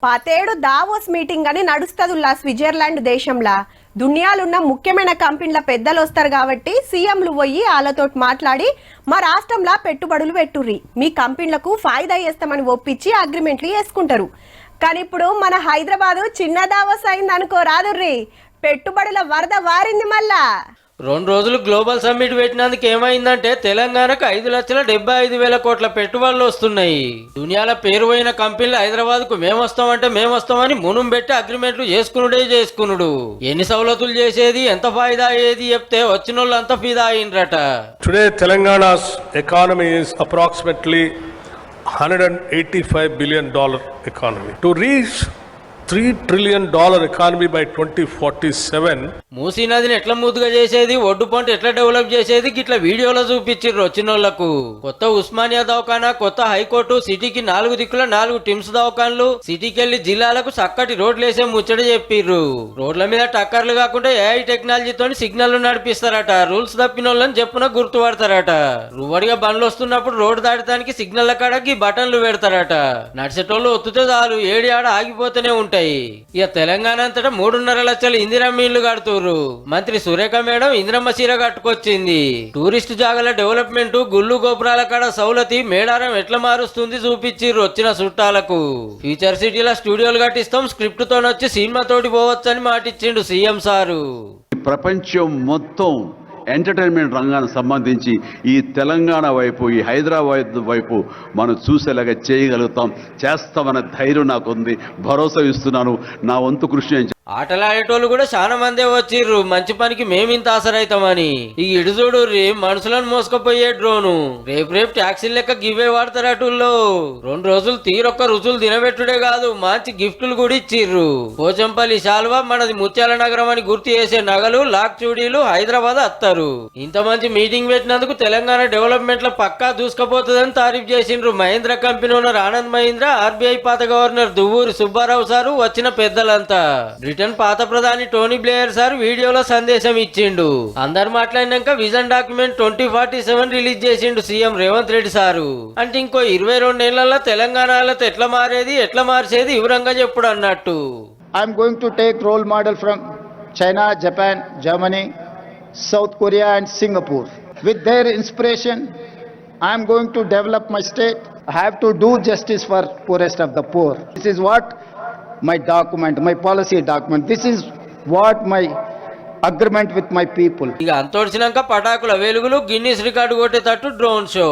పాతేడు Davos meeting అని నడుస్తదుల్లా Switzerland దేశంలా దునియాలున్న ముఖ్యమైన కంపెనీల పెద్దలు వస్తారు కాబట్టి సీఎంలు పోయి వాళ్ళతోటి మాట్లాడి మా రాష్ట్రంలో పెట్టుబడులు పెట్టుర్రి మీ కంపెనీలకు ఫాయిదా చేస్తామని ఒప్పించి అగ్రిమెంట్లు చేసుకుంటారు. కానీ ఇప్పుడు మన హైదరాబాదు చిన్న దావోస్ అయింది అనుకో రాదుర్రి, పెట్టుబడుల వరద వారింది మళ్ళా. 2 రోజులు గ్లోబల్ సమ్మిట్ పెట్టినందుకు ఏమైందంటే తెలంగాణకు 5,75,000 కోట్ల పెట్టుబడులు వస్తున్నాయి. దునియాల పేరు పోయిన కంపెనీలు హైదరాబాద్ కు మేము వస్తామని మునుం పెట్టి అగ్రిమెంట్లు చేసుకునుడు. ఎన్ని సౌలతులు చేసేది, ఎంత ఫాయిదా అయ్యేది చెప్తే వచ్చిన వాళ్ళు అంత ఫిదా అయిండ్రట. Today Telangana's economy is approximately $185 billion economy. To reach $3 trillion economy by 2047. Musi నదిని ఎట్లా ముద్దుగా చేసేది, ఒడ్డు పంట ఎట్లా డెవలప్ చేసేది గిట్లా వీడియోలో చూపించిర్రు వచ్చినోళ్లకు. కొత్త ఉస్మానియా దవాఖానా, కొత్త హైకోర్టు, సిటీకి 4 దిక్కుల 4 టిమ్స్ దవాఖాన్లు, సిటీకి వెళ్లి జిల్లాలకు చక్కటి రోడ్లు వేసే ముచ్చట చెప్పిర్రు. రోడ్ల మీద టక్కర్లు కాకుండా ఏఐ టెక్నాలజీతో సిగ్నల్ నడిపిస్తారట. రూల్స్ తప్పినోళ్ళని చెప్పున గుర్తుపడతారట. రువ్వడిగా బండ్లు వస్తున్నప్పుడు రోడ్డు దాటడానికి సిగ్నల్ కాడకి బటన్లు పెడతారట. నడిచేటోళ్ళు ఒత్తుతే చాలు, ఏడి ఆడ ఆగిపోతూనే ఉంటాయి. ఇక తెలంగాణ అంతటా 3.5 లక్షల ఇందిరమ్మ ఇళ్లు కడుతున్నారు. మంత్రి సురేఖ మేడం ఇందిరమ్మ చీర కట్టుకొచ్చింది. టూరిస్ట్ జాగల డెవలప్మెంట్, గుళ్ళు గోపురాల కాడ సౌలతి మేడారం ఎట్లా మారుస్తుంది చూపించిర్రు వచ్చిన చుట్టాలకు. ఫ్యూచర్ సిటీల స్టూడియోలు కట్టిస్తాం, స్క్రిప్ట్ తోనొచ్చి సినిమా తోటి పోవచ్చని మాటిచ్చిండు సీఎం సారు. ప్రపంచం మొత్తం ఎంటర్టైన్మెంట్ రంగానికి సంబంధించి ఈ తెలంగాణ వైపు, ఈ హైదరాబాద్ వైపు మనం చూసేలాగా చేయగలుగుతాం, చేస్తామన్న ధైర్యం నాకుంది, భరోసా ఇస్తున్నాను. నా వంతు కృషి ఆటలాడేటోళ్ళు కూడా చాలా మందే వచ్చిర్రు. మంచి పనికి మేమింత ఆసరైతామని. ఈ ఇడుజోడు మనుషులను మోసుకపోయే డ్రోను రేపు ట్యాక్సీలు లెక్క గివే వాడతారటుల్లో. 2 రోజులు తీరొక్క రుచులు తినబెట్టుడే కాదు, మంచి గిఫ్టులు కూడా ఇచ్చిర్రు. పోచంపల్లి శాలువా, మనది ముత్యాల నగరం అని గుర్తు చేసే నగలు, లాక్ చూడీలు హైదరాబాద్ అత్తారు. ఇంత మంచి మీటింగ్ పెట్టినందుకు తెలంగాణ డెవలప్మెంట్ లో పక్కా దూసుకపోతుందని తారీఫ్ చేసిండ్రు Mahindra company owner Anand Mahindra, RBI పాత గవర్నర్ దువ్వూరి సుబ్బారావు సారు, వచ్చిన పెద్దలంతా. పాత ప్రధాని టోనీ బ్లేయర్ సార్ వీడియోలో సందేశం ఇచ్చిండు. అందరు మాట్లాడినాక విజన్ డాక్యుమెంట్ 2047 రిలీజ్ చేసిండు సీఎం రేవంత్ రెడ్డి సారు. అంటే ఇంకో 22 ఏళ్లలో తెలంగాణలో ఎట్లా మారేది, ఎట్లా మార్చేది వివరంగా చెప్పుడు అన్నట్టు. I'm going to take role model from China, Japan, Germany, South Korea and Singapore. With their inspiration I'm going to develop my state. I have to do justice for poorest of the poor. This is what my document, my policy document. This is what my agreement with my people. ఇక అంతోడ్చినాక పటాకుల వెలుగులు, Guinness record కొట్టేటట్టు drone show.